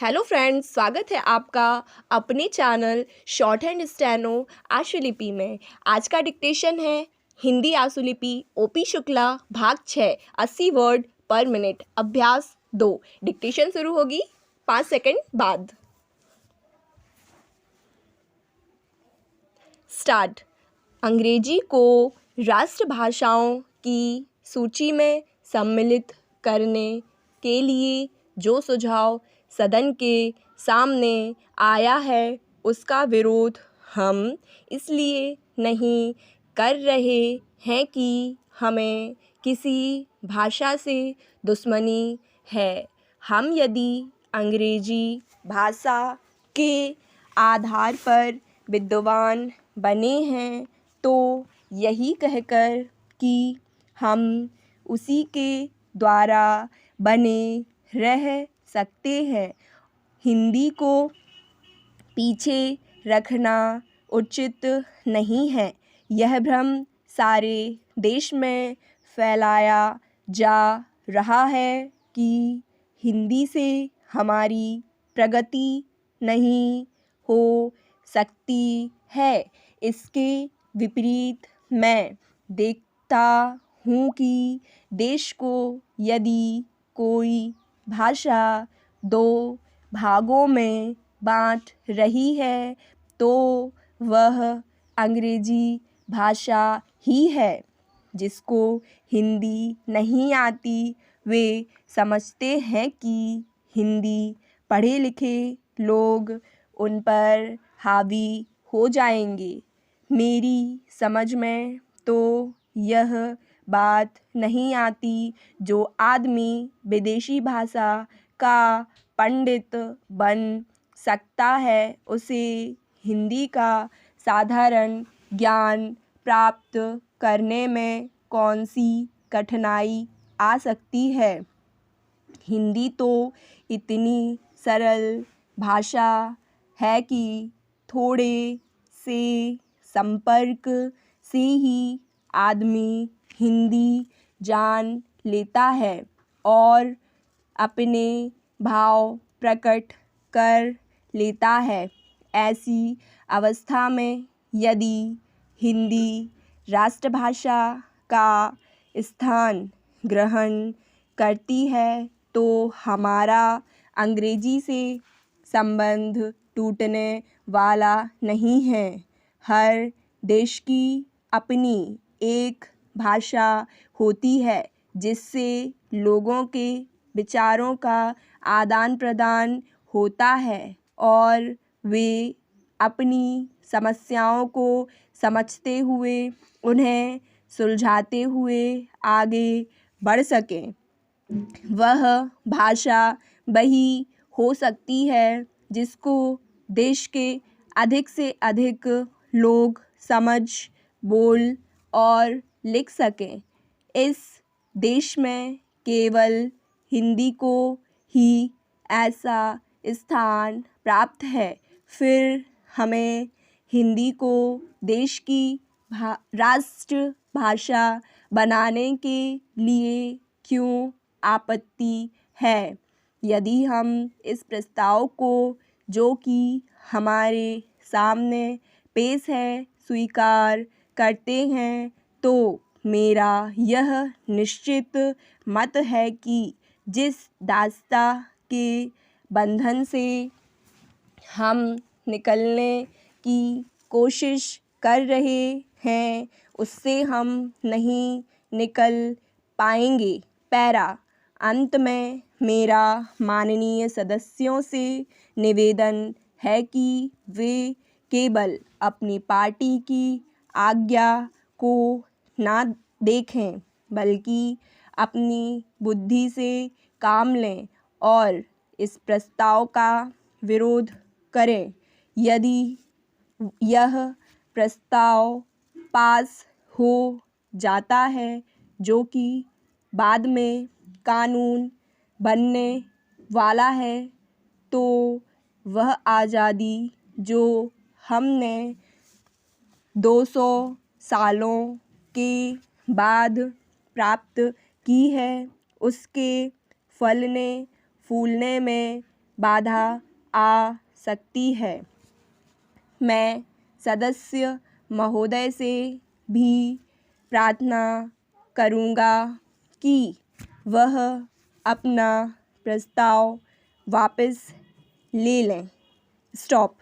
Hello friends, स्वागत है आपका अपने चैनल शॉर्ट हैंड स्टेनो आशुलिपि में। आज का डिक्टेशन है हिंदी आशुलिपि ओपी शुक्ला भाग 6 80 वर्ड पर मिनट अभ्यास 2। डिक्टेशन शुरू होगी 5 सेकंड बाद। स्टार्ट। अंग्रेजी को राष्ट्रभाषाओं की सूची में सम्मिलित करने के लिए जो सुझाव सदन के सामने आया है उसका विरोध हम इसलिए नहीं कर रहे हैं कि हमें किसी भाषा से दुश्मनी है। हम यदि अंग्रेजी भाषा के आधार पर विद्वान बने हैं तो यही कहकर कि हम उसी के द्वारा बने रह सकते हैं, हिंदी को पीछे रखना उचित नहीं है। यह भ्रम सारे देश में फैलाया जा रहा है कि हिंदी से हमारी प्रगति नहीं हो सकती है। इसके विपरीत मैं देखता हूँ कि देश को यदि कोई भाषा दो भागों में बांट रही है तो वह अंग्रेजी भाषा ही है। जिसको हिंदी नहीं आती वे समझते हैं कि हिंदी पढ़े लिखे लोग उन पर हावी हो जाएंगे। मेरी समझ में तो यह बात नहीं आती जो आदमी विदेशी भाषा का पंडित बन सकता है उसे हिंदी का साधारण ज्ञान प्राप्त करने में कौन सी कठिनाई आ सकती है। हिंदी तो इतनी सरल भाषा है कि थोड़े से संपर्क से ही आदमी हिंदी जान लेता है और अपने भाव प्रकट कर लेता है। ऐसी अवस्था में यदि हिंदी राष्ट्रभाषा का स्थान ग्रहण करती है तो हमारा अंग्रेजी से संबंध टूटने वाला नहीं है। हर देश की अपनी एक भाषा होती है जिससे लोगों के विचारों का आदान प्रदान होता है और वे अपनी समस्याओं को समझते हुए उन्हें सुलझाते हुए आगे बढ़ सकें। वह भाषा वही हो सकती है जिसको देश के अधिक से अधिक लोग समझ, बोल और लिख सकें। इस देश में केवल हिंदी को ही ऐसा स्थान प्राप्त है। फिर हमें हिंदी को देश की राष्ट्र भाषा बनाने के लिए क्यों आपत्ति है। यदि हम इस प्रस्ताव को जो कि हमारे सामने पेश है स्वीकार करते हैं तो मेरा यह निश्चित मत है कि जिस दास्ता के बंधन से हम निकलने की कोशिश कर रहे हैं उससे हम नहीं निकल पाएंगे। पैरा। अंत में मेरा माननीय सदस्यों से निवेदन है कि वे केवल अपनी पार्टी की आज्ञा को ना देखें बल्कि अपनी बुद्धि से काम लें और इस प्रस्ताव का विरोध करें। यदि यह प्रस्ताव पास हो जाता है जो कि बाद में कानून बनने वाला है तो वह आज़ादी जो हमने 200 सालों के बाद प्राप्त की है उसके फलने फूलने में बाधा आ सकती है। मैं सदस्य महोदय से भी प्रार्थना करूँगा कि वह अपना प्रस्ताव वापस ले लें। स्टॉप।